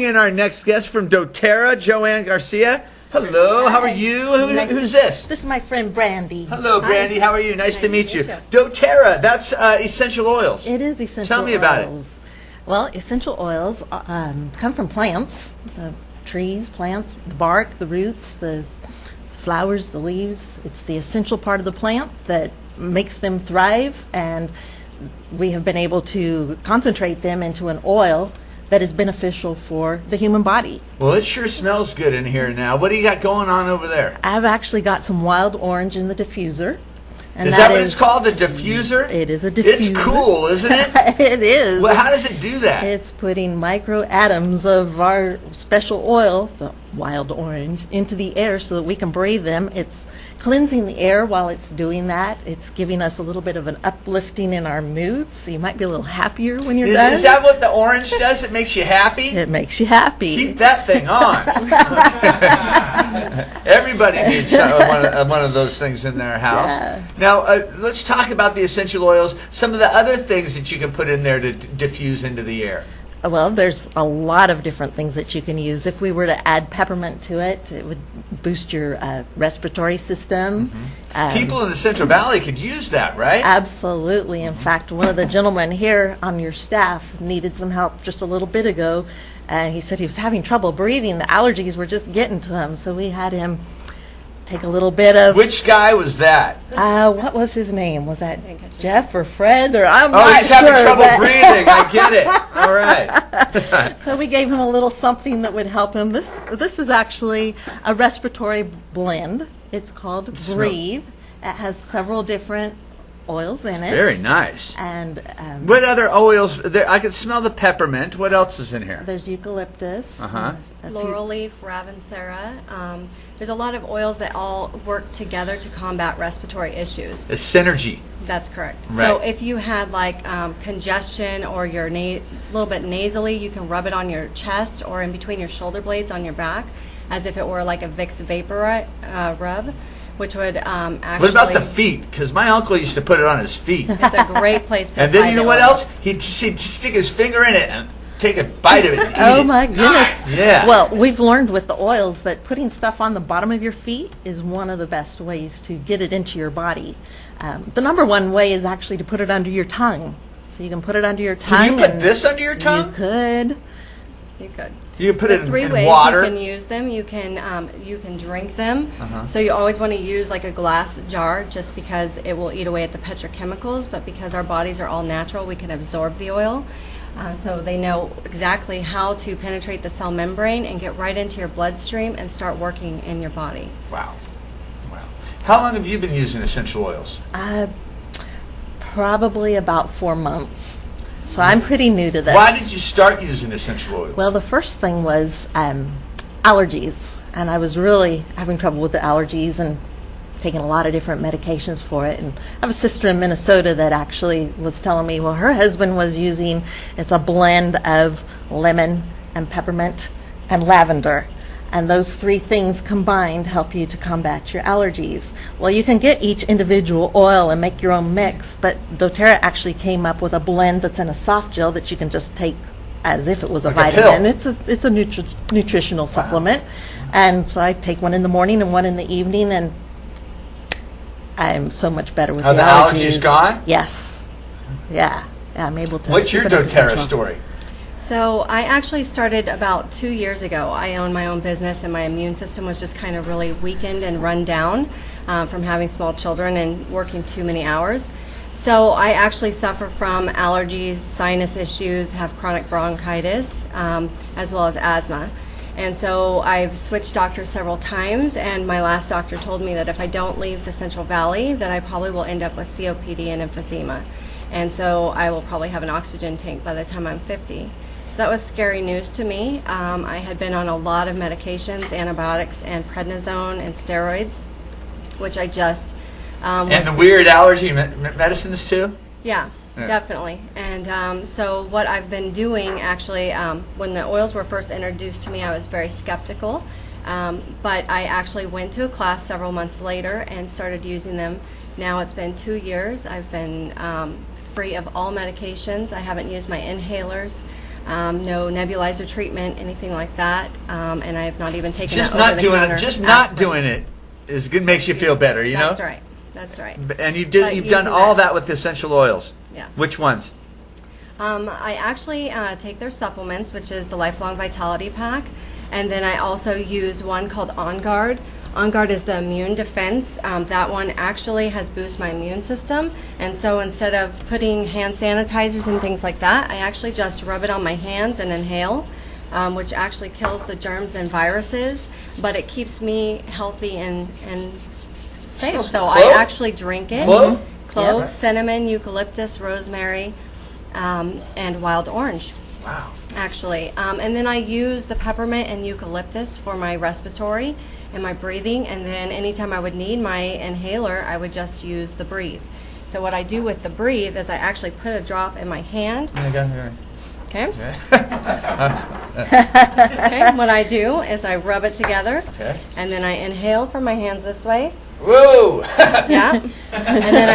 And our next guest from Doterra, Joanna Garcia. Hello, how are you? Who's this? This is my friend Brandy. Hello, Brandy. How are you? Nice to meet you. you. Doterra, that's essential oils. It is essential oils. Tell me about it. Well, essential oils come from plants, so trees, plants, the bark, the roots, the flowers, the leaves. It's the essential part of the plant that makes them thrive, and we have been able to concentrate them into an oil that is beneficial for the human body. Well, it sure smells good in here now. What do you got going on over there? I've actually got some wild orange in the diffuser. And is that what it's called, the diffuser? It is a diffuser. It's cool, isn't it? It is. Well, how does it do that? It's putting microatoms of our special oil, the wild orange, into the air so that we can breathe them. It's cleansing the air while it's doing that. It's giving us a little bit of an uplifting in our moods, so you might be a little happier when you're done. Is that what the orange does? It makes you happy? It makes you happy. Keep that thing on. Everybody needs one of those things in their house. Yeah. Now, let's talk about the essential oils, some of the other things that you can put in there to diffuse into the air. Well, there's a lot of different things that you can use. If we were to add peppermint to it, it would boost your respiratory system. Mm-hmm. People in the Central Valley could use that, right? Absolutely. In fact, one of the gentlemen here on your staff needed some help just a little bit ago. He said he was having trouble breathing. The allergies were just getting to him, so we had him take a little bit of... Which guy was that? What was his name? Was that Jeff or Fred? Or I'm not sure. Oh, he's having trouble breathing. I get it. All right. So we gave him a little something that would help him. This is actually a respiratory blend. It's called Breathe. It has several different oils in it. Very nice. And what other oils? There, I can smell the peppermint. What else is in here? There's eucalyptus. Laurel leaf, ravensara. There's a lot of oils that all work together to combat respiratory issues. It's synergy. That's correct. Right. So if you had like congestion or you're a little bit nasally, you can rub it on your chest or in between your shoulder blades on your back as if it were like a Vicks Vapor rub, which would actually... What about the feet? Because my uncle used to put it on his feet. It's a great place to And then you know what oils. else? He'd stick his finger in it and take a bite of it and eat Oh it. my goodness. Yeah. Well, we've learned with the oils that putting stuff on the bottom of your feet is one of the best ways to get it into your body. The number one way is actually to put it under your tongue. So you can put it under your tongue. Can you put this under your tongue? You could. You could. You can put it three in ways water. you can use them. You can drink them. So you always want to use like a glass jar, just because it will eat away at the petrochemicals. But because our bodies are all natural, we can absorb the oil. So they know exactly how to penetrate the cell membrane and get right into your bloodstream and start working in your body. Wow. Wow. How long have you been using essential oils? Probably about 4 months. So I'm pretty new to this. Why did you start using essential oils? Well, the first thing was allergies. And I was really having trouble with the allergies and taking a lot of different medications for it. And I have a sister in Minnesota that actually was telling me, well, her husband was using, it's a blend of lemon and peppermint and lavender. And those three things combined help you to combat your allergies. Well, you can get each individual oil and make your own mix, but doTERRA actually came up with a blend that's in a soft gel that you can just take as if it was a Like a vitamin. pill. It's a nutritional supplement. And so I take one in the morning and one in the evening, and I'm so much better with Are the the allergies gone? Yes. Yeah. I'm able to. What's your keep it under doTERRA control. story? So I actually started about 2 years ago. I own my own business, and my immune system was just kind of really weakened and run down from having small children and working too many hours. So I actually suffer from allergies, sinus issues, have chronic bronchitis, as well as asthma. And so I've switched doctors several times, and my last doctor told me that if I don't leave the Central Valley, that I probably will end up with COPD and emphysema. And so I will probably have an oxygen tank by the time I'm 50. So that was scary news to me. I had been on a lot of medications, antibiotics and prednisone and steroids, which I just... And the weird allergy medicines too? Yeah. Definitely. And so what I've been doing, actually, when the oils were first introduced to me, I was very skeptical. But I actually went to a class several months later and started using them. Now it's been 2 years. I've been free of all medications. I haven't used my inhalers. no nebulizer treatment, anything like that, and I have not even taken Just that not over doing the it. Just not doing it is good. Makes you feel better. You know. That's right. That's right. And you've But you've done using all that- that with the essential oils. Yeah. Which ones? I actually take their supplements, which is the Lifelong Vitality Pack, and then I also use one called On Guard. On Guard is the immune defense. That one actually has boosted my immune system, and so instead of putting hand sanitizers and things like that, I actually just rub it on my hands and inhale, which actually kills the germs and viruses, but it keeps me healthy and safe. So Clove? I actually drink it. Clove? Clove, Yeah. cinnamon, eucalyptus, rosemary, and wild orange, Wow. actually. And then I use the peppermint and eucalyptus for my respiratory and my breathing. And then anytime I would need my inhaler, I would just use the Breathe. So what I do with the Breathe is I actually put a drop in my hand. Okay. Okay. What I do is I rub it together, Okay. and then I inhale from my hands this way. Whoa! Yeah. And then I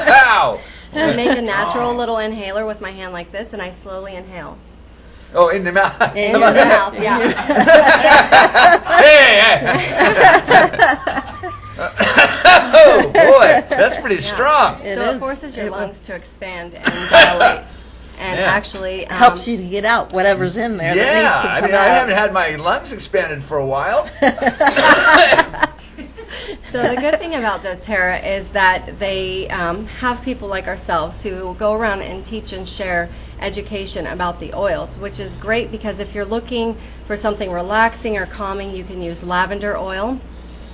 Wow! also make a natural little inhaler with my hand like this, and I slowly inhale. Oh, in the mouth. Into the mouth, yeah. Hey! Oh boy, that's pretty strong. It So it is. forces your It will- lungs to expand and dilate, and Yeah. actually helps you to get out whatever's in there that needs Yeah, to I come mean, I out. haven't had my lungs expanded for a while. So the good thing about Doterra is that they have people like ourselves who go around and teach and share education about the oils, which is great because if you're looking for something relaxing or calming, you can use lavender oil.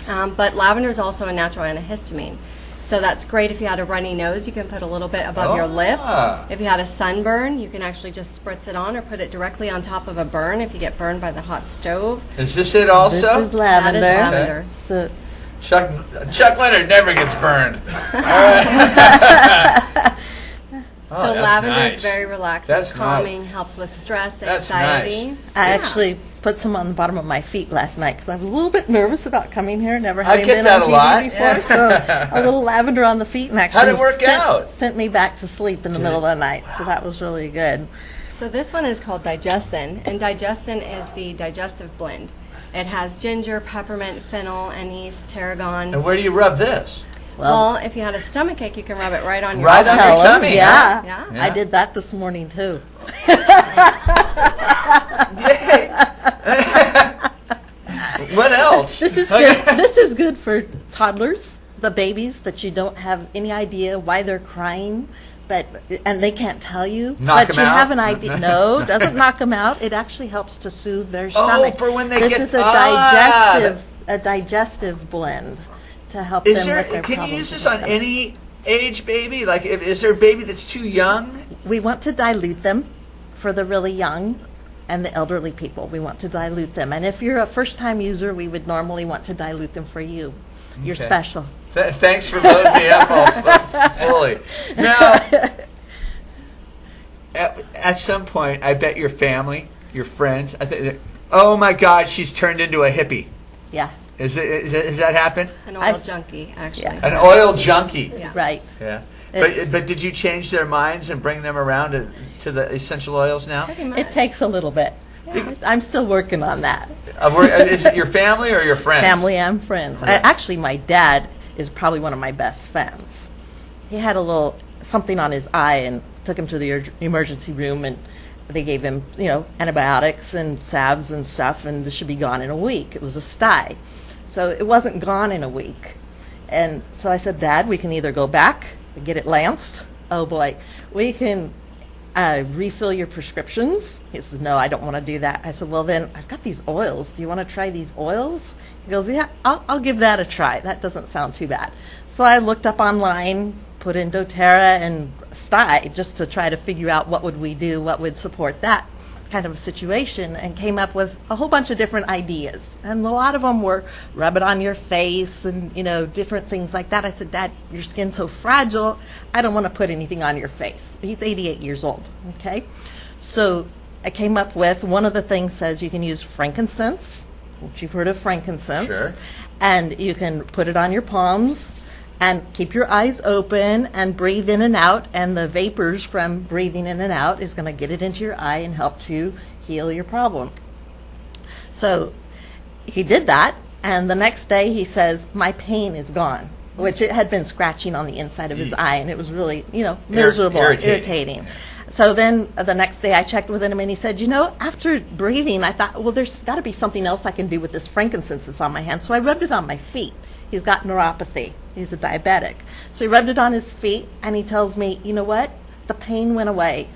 But lavender is also a natural antihistamine. So that's great if you had a runny nose, you can put a little bit above your lip. Ah. If you had a sunburn, you can actually just spritz it on or put it directly on top of a burn if you get burned by the hot stove. Is this it also? This is lavender. That is lavender. So Chuck Leonard never gets burned. Oh, So that's lavender nice. is very relaxing, That's calming, helps with stress, That's anxiety. nice. I Yeah. actually put some on the bottom of my feet last night because I was a little bit nervous about coming here, never I having get been that on a TV lot, before. yeah. So a little lavender on the feet and actually How'd it work out? sent me back to sleep in the middle of the night. So that was really good. So this one is called Digestin, and Digestin is the digestive blend. It has ginger, peppermint, fennel, anise, tarragon. And where do you rub this? Well, if you had a stomachache, you can rub it right on your Right on stomach. your Tell 'em, tummy, yeah. Yeah. Yeah. I did that this morning too. What else? This is good. This is good for toddlers, the babies that you don't have any idea why they're crying, and they can't tell you. Knock but 'em you out? have an idea. No, doesn't knock them out. It actually helps to soothe their stomach. for when they this get- is a digestive blend to help Is them there? with their Can you problems use this with on the stomach. any age baby? Like, is there a baby that's too young? We want to dilute them for the really young and the elderly people. We want to dilute them. And if you're a first-time user, we would normally want to dilute them for you. You're Okay. special. Thanks for voting me up all fully. Now, at some point, I bet your family, your friends, oh my God, she's turned into a hippie. Yeah, Has that happened? An I oil s- junkie, actually. Yeah. An oil junkie. Yeah. right. Yeah. It's- But did you change their minds and bring them around to the essential oils now? Pretty much. It takes a little bit. I'm still working on that. Is it your family or your friends? Family and friends. Actually, my dad is probably one of my best friends. He had a little something on his eye and took him to the emergency room, and they gave him, antibiotics and salves and stuff, and this should be gone in a week. It was a sty. So it wasn't gone in a week. And so I said, Dad, we can either go back and get it lanced. Oh, boy. We can refill your prescriptions. He says, no, I don't want to do that. I said, well, then I've got these oils. Do you want to try these oils? He goes, yeah, I'll give that a try. That doesn't sound too bad. So I looked up online, put in doTERRA and sty just to try to figure out what would we do, what would support that kind of a situation, and came up with a whole bunch of different ideas. And a lot of them were rub it on your face and, different things like that. I said, Dad, your skin's so fragile, I don't want to put anything on your face. He's 88 years old, okay? So I came up with, one of the things says you can use frankincense, which you've heard of frankincense. Sure. And you can put it on your palms, and keep your eyes open and breathe in and out, and the vapors from breathing in and out is going to get it into your eye and help to heal your problem. So he did that, and the next day he says, my pain is gone, which it had been scratching on the inside of his eye, and it was really, miserable, irritating. So then the next day I checked with him, and he said, after breathing, I thought, well, there's got to be something else I can do with this frankincense that's on my hand. So I rubbed it on my feet. He's got neuropathy. He's a diabetic. So he rubbed it on his feet, and he tells me, you know what? The pain went away.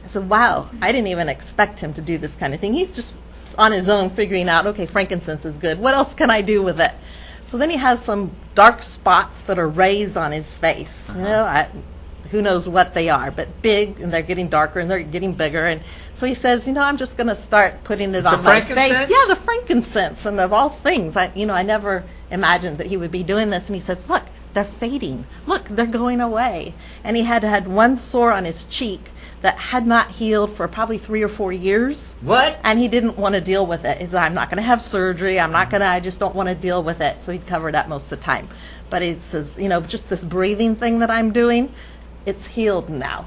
I said, wow, I didn't even expect him to do this kind of thing. He's just on his own figuring out, okay, frankincense is good. What else can I do with it? So then he has some dark spots that are raised on his face. Who knows what they are, but big, and they're getting darker, and they're getting bigger. And so he says, I'm just going to start putting it on my face. Yeah, the frankincense, and of all things. I never imagined that he would be doing this. And he says, look, they're fading. Look, they're going away. And he had one sore on his cheek that had not healed for probably 3 or 4 years. What? And he didn't want to deal with it. He said, I'm not going to have surgery. I just don't want to deal with it. So he'd cover it up most of the time. But he says, just this breathing thing that I'm doing, it's healed now.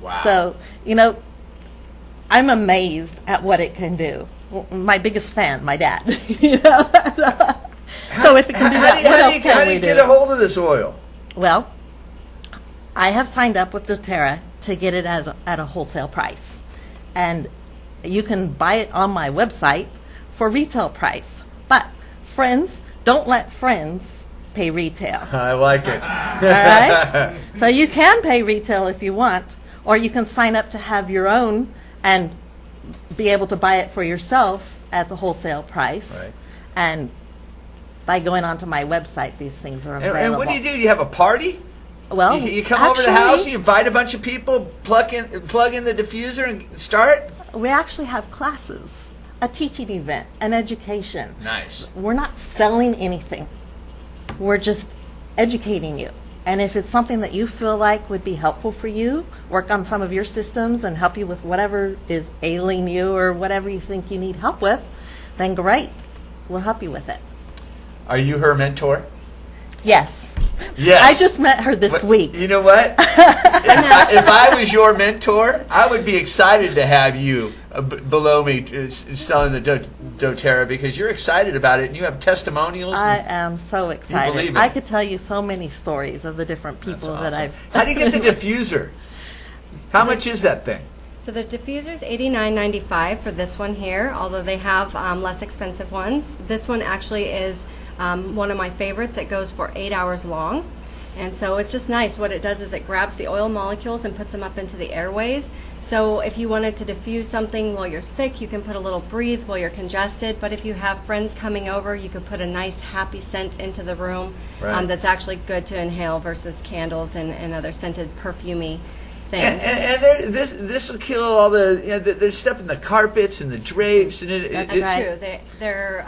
Wow. So, I'm amazed at what it can do. My biggest fan, my dad. So if it can do that, what else can we do? How do you get a hold of this oil? Well, I have signed up with Doterra to get it at a wholesale price. And you can buy it on my website for retail price. But friends, don't let friends pay retail. I like it. All right? So you can pay retail if you want, or you can sign up to have your own and be able to buy it for yourself at the wholesale price. Right. And by going onto my website, these things are available. And what do? Do you have a party? Well, you come over to the house, you invite a bunch of people, plug in the diffuser, and start? We actually have classes, a teaching event, an education. Nice. We're not selling anything. We're just educating you. And if it's something that you feel like would be helpful for you, work on some of your systems and help you with whatever is ailing you or whatever you think you need help with, then great. We'll help you with it. Are you her mentor? Yes. Yes. I just met her this week. You know what? if I was your mentor, I would be excited to have you below me selling the Doterra, because you're excited about it and you have testimonials. I am so excited. You believe it. I could tell you so many stories of the different people that I've... How do you get the diffuser? How much is that thing? So the diffuser is $89.95 for this one here, although they have less expensive ones. This one actually is one of my favorites. It goes for 8 hours long. And so it's just nice. What it does is it grabs the oil molecules and puts them up into the airways. So if you wanted to diffuse something while you're sick, you can put a little breathe while you're congested. But if you have friends coming over, you could put a nice happy scent into the room. Right. That's actually good to inhale versus candles and other scented perfumey things. And this will kill all the there's stuff in the carpets and the drapes and That's true. They're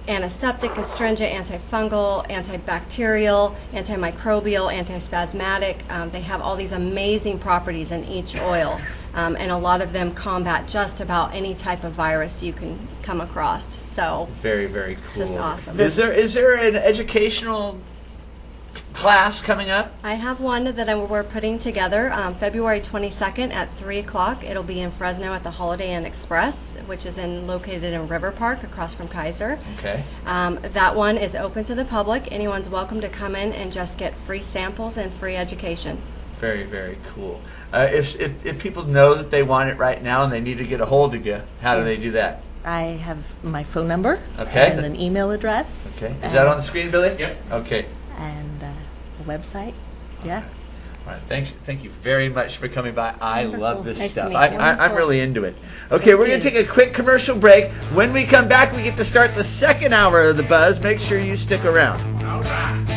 antiseptic, astringent, antifungal, antibacterial, antimicrobial, antispasmodic. They have all these amazing properties in each oil, and a lot of them combat just about any type of virus you can come across. So very, very cool. It's just awesome. Is there an educational class coming up? I have one that we're putting together February 22nd at 3 o'clock. It'll be in Fresno at the Holiday Inn Express, which is located in River Park across from Kaiser. Okay. That one is open to the public. Anyone's welcome to come in and just get free samples and free education. Very, very cool. If people know that they want it right now and they need to get a hold of you, how do they do that? I have my phone number Okay. and an email address. Okay. Is that on the screen, Billy? Yep. Okay. And a website. Yeah. All right. Thank you very much for coming by. I Wonderful. love this Nice to stuff. meet you. I'm really into it. Okay, we're going to take a quick commercial break. When we come back, we get to start the second hour of The Buzz. Make sure you stick around. All right.